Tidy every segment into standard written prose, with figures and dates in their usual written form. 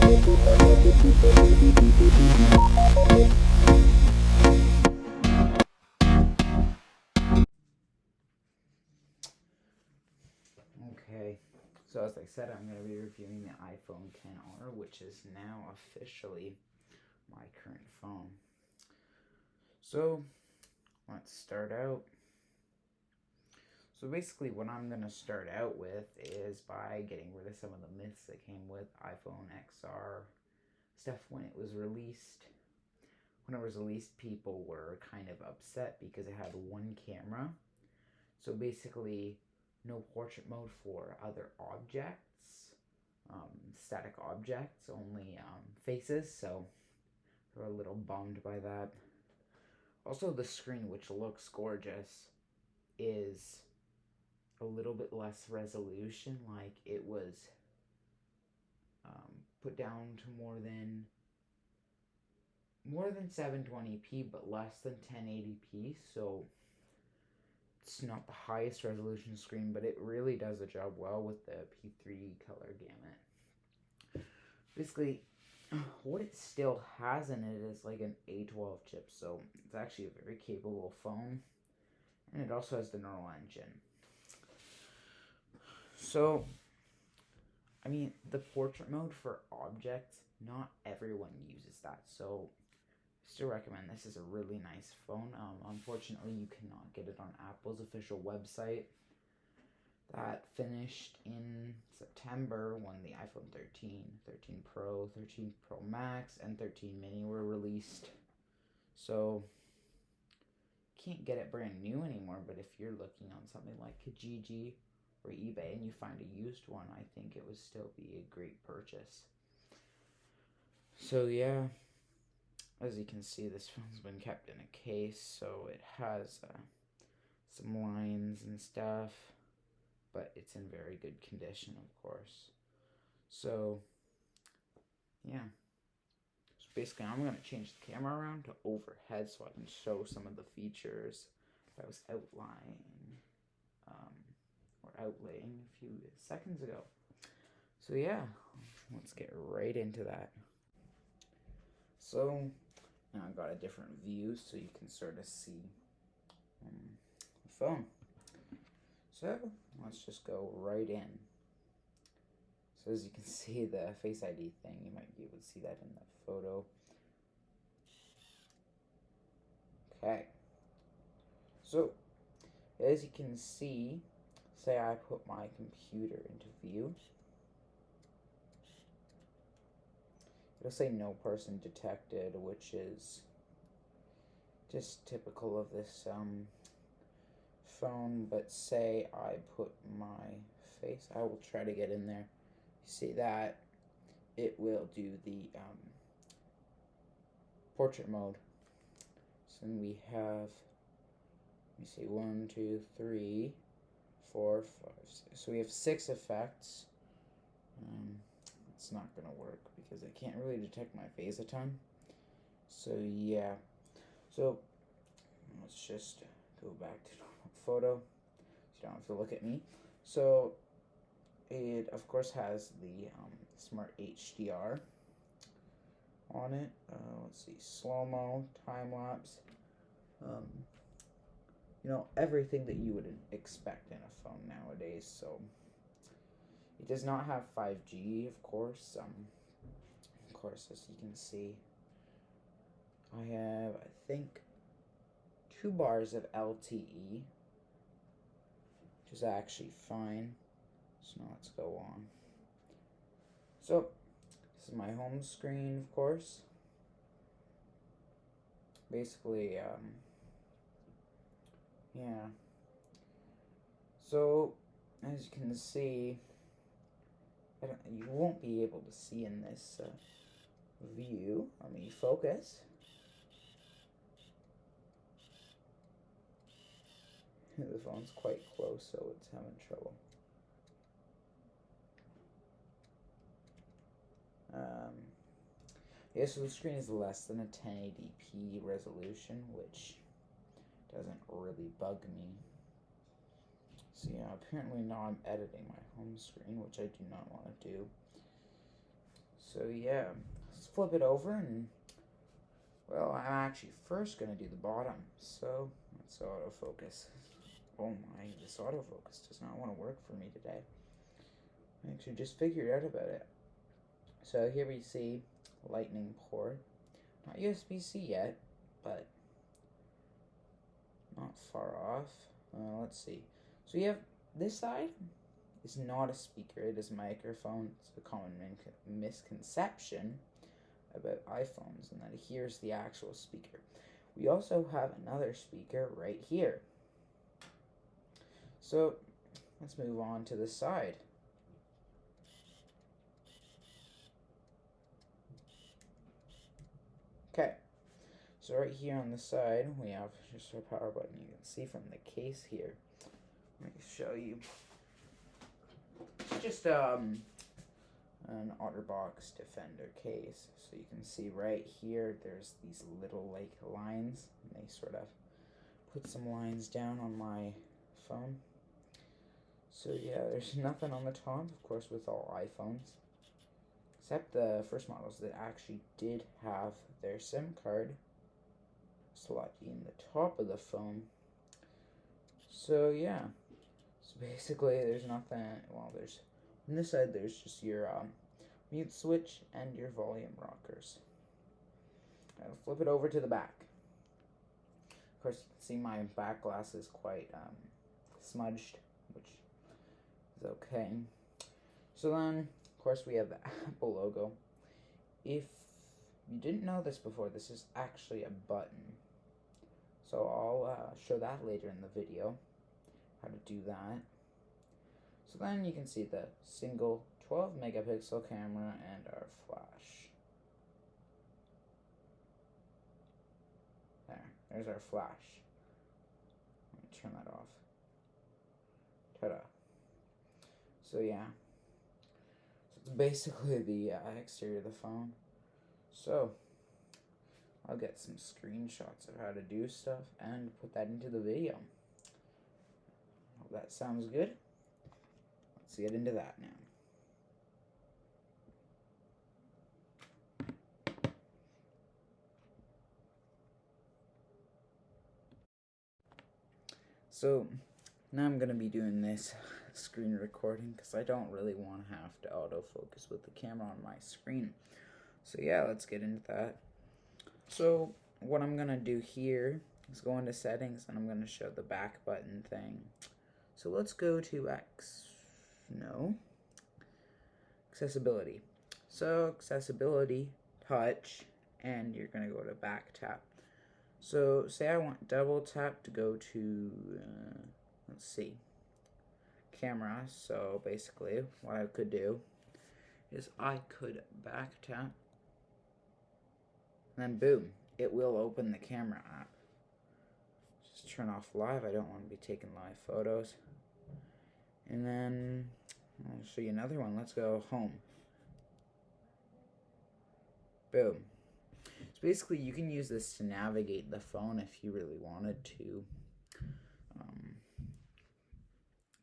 Okay, so as I said, I'm going to be reviewing the iPhone XR, which is now officially my current phone. So, let's start out. So basically what I'm going to start out with is by getting rid of some of the myths that came with iPhone XR stuff when it was released. When it was released, people were kind of upset because it had one camera. So basically, no portrait mode for other objects, static objects, only faces. So they were a little bummed by that. Also, the screen, which looks gorgeous, is a little bit less resolution. Like it was put down to more than 720p, but less than 1080p. So it's not the highest resolution screen, but it really does the job well with the P3 color gamut. Basically, what it still has in it is like an A12 chip, so it's actually a very capable phone, and it also has the neural engine. So, I mean, the portrait mode for objects, not everyone uses that, so I still recommend this. Is a really nice phone. Unfortunately, you cannot get it on Apple's official website. That finished in September when the iPhone 13, 13 Pro, 13 Pro Max, and 13 Mini were released. So, can't get it brand new anymore, but if you're looking on something like Kijiji or eBay and you find a used one, I think it would still be a great purchase. So yeah, as you can see, this phone's been kept in a case, so it has some lines and stuff, but it's in very good condition, of course. So yeah, so basically I'm going to change the camera around to overhead so I can show some of the features that I was outlining or outlaying a few seconds ago. So yeah, let's get right into that. So now I've got a different view so you can sort of see the phone. So let's just go right in. So as you can see, the Face ID thing, you might be able to see that in the photo. Okay. So as you can see, say I put my computer into view. It'll say no person detected, which is just typical of this phone, but say I put my face, I will try to get in there. You see that it will do the portrait mode. So then we have, let me see, 1, 2, 3, 4, 5, 6. So we have 6 effects. It's not gonna work because I can't really detect my face a ton. So yeah, so let's just go back to normal photo so you don't have to look at me. So it of course has the smart HDR on it. Let's see, slow-mo, time-lapse, you know, everything that you would expect in a phone nowadays. So it does not have 5G, of course. As you can see, I have, I think, 2 bars of LTE, which is actually fine. So now let's go on. So this is my home screen, of course. Basically, yeah. So as you can see, you won't be able to see in this view. Let me focus. The phone's quite close, so it's having trouble. Yeah, so the screen is less than a 1080p resolution, which doesn't really bug me. So yeah, apparently now I'm editing my home screen, which I do not want to do. So yeah, let's flip it over and, well, I'm actually first going to do the bottom. So let's autofocus. Oh my, this autofocus does not want to work for me today. I actually just figured out about it. So here we see lightning port. Not USB-C yet, but not far off. Let's see. So you have this side is not a speaker, it is a microphone. It's a common misconception about iPhones, and that here's the actual speaker. We also have another speaker right here. So let's move on to the side. Okay, so right here on the side we have just our power button. You can see from the case here. Let me show you. It's just an OtterBox Defender case. So you can see right here there's these little like lines, and they sort of put some lines down on my phone. So yeah, there's nothing on the top, of course, with all iPhones, except the first models that actually did have their SIM card slot in the top of the phone. So yeah, so basically there's nothing. Well, there's on this side there's just your mute switch and your volume rockers. I'll flip it over to the back. Of course, you can see my back glass is quite smudged, which is okay. So then, of course, we have the Apple logo. If you didn't know this before, this is actually a button. So I'll show that later in the video, how to do that. So then you can see the single 12 megapixel camera and our flash. There's our flash. Let me turn that off. Ta-da. So yeah. So it's basically the exterior of the phone. So I'll get some screenshots of how to do stuff and put that into the video. Hope that sounds good. Let's get into that now. So now I'm going to be doing this screen recording because I don't really want to have to autofocus with the camera on my screen. So yeah, let's get into that. So what I'm going to do here is go into settings, and I'm going to show the back button thing. So let's go to accessibility. So accessibility, touch, and you're going to go to back tap. So say I want double tap to go to, let's see, camera. So basically what I could do is I could back tap, and then boom, it will open the camera app. Just turn off live. I don't want to be taking live photos. And then I'll show you another one. Let's go home. Boom. So basically you can use this to navigate the phone if you really wanted to.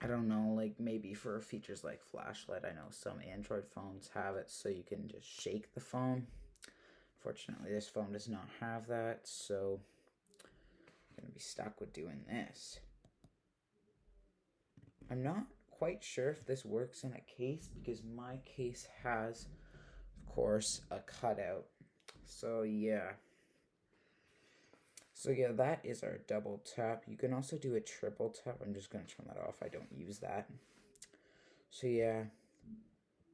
I don't know, like maybe for features like flashlight. I know some Android phones have it, so you can just shake the phone. Fortunately, this phone does not have that, so I'm going to be stuck with doing this. I'm not quite sure if this works in a case, because my case has, of course, a cutout. So yeah. So yeah, that is our double tap. You can also do a triple tap. I'm just going to turn that off. I don't use that. So yeah.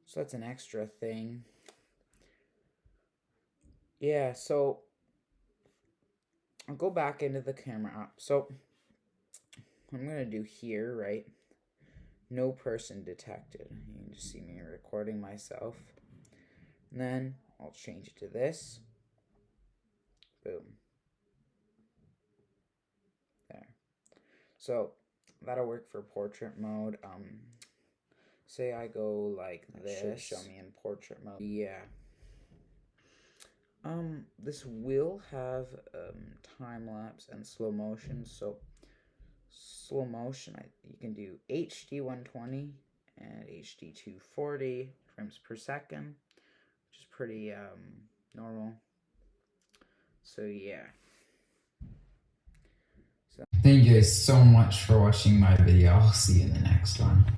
So that's an extra thing. Yeah, so I'll go back into the camera app. So I'm going to do here, right? No person detected. You can just see me recording myself. And then I'll change it to this. Boom. There. So that'll work for portrait mode. Say I go like this. Should show me in portrait mode. Yeah. This will have time lapse and slow motion. So slow motion, you can do HD 120 and HD 240 frames per second. which is pretty normal. So yeah. Thank you guys so much for watching my video. I'll see you in the next one.